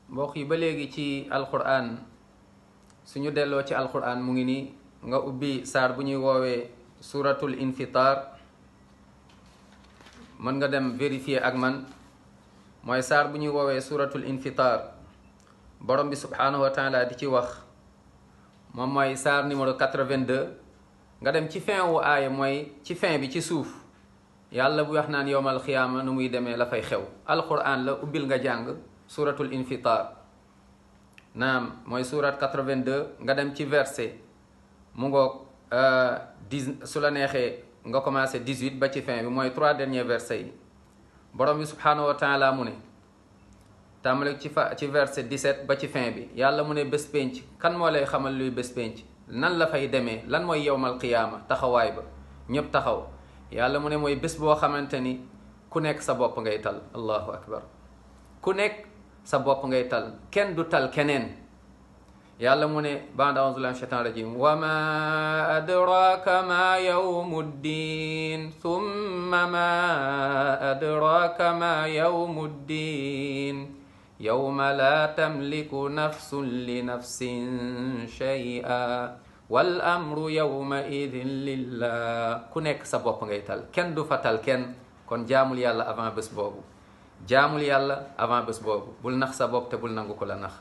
mbokk yi ba léegi ci alquran suñu delloo ci alquran mu ngi ni nga ubbi saar bu ñuy woowee suratul infitar mën nga dem vérifier ak man mooy saar bu ñuy woowee suratul infitar borom bi subhanahu wa taala di ci wax moom mooy saar numéro 82 nga dem ci fin wu aaya mooy ci fin bi ci suuf yàlla bu wax naan yowmal xiyaama nu muy demee la fay xew alquran la ubbil nga jàng suratul infitar naam mooy surat 82 nga dem ci verset mu ngoog 10 su la neexee nga commencé 18 ba ci fin bi mooy 3 derniers versets yi borom bi subhanahu wa taala mu ne tàmbale ci verset 17 ba ci fin bi yàlla mu ne bés penc kan moo lay xamal luy bés penc nan la fay demee lan mooy yowmal qiyaama taxawaay ba ñëpp taxaw yàlla mu ne mooy bés boo xamante ni ku nekk sa bopp ngay tal allahu akbar ku nekk sa bopp ngay tal kenn du tal keneen yàlla mu ne ba'da a'uuzu billahi mina shaytaani rajiim wa ma adraka ma yawmu ddin thumma ma adraka ma yawmu ddin yawma la tamliku nafsun li nafsin shay'a wal amru yawma idin lillah ku nekk sa bopp ngay tal kenn du fa tal kenn kon jaamul yàlla avant bés boobu jaamul yàlla avant bés boobu bul nax sa bopp te bul nangu ko la nax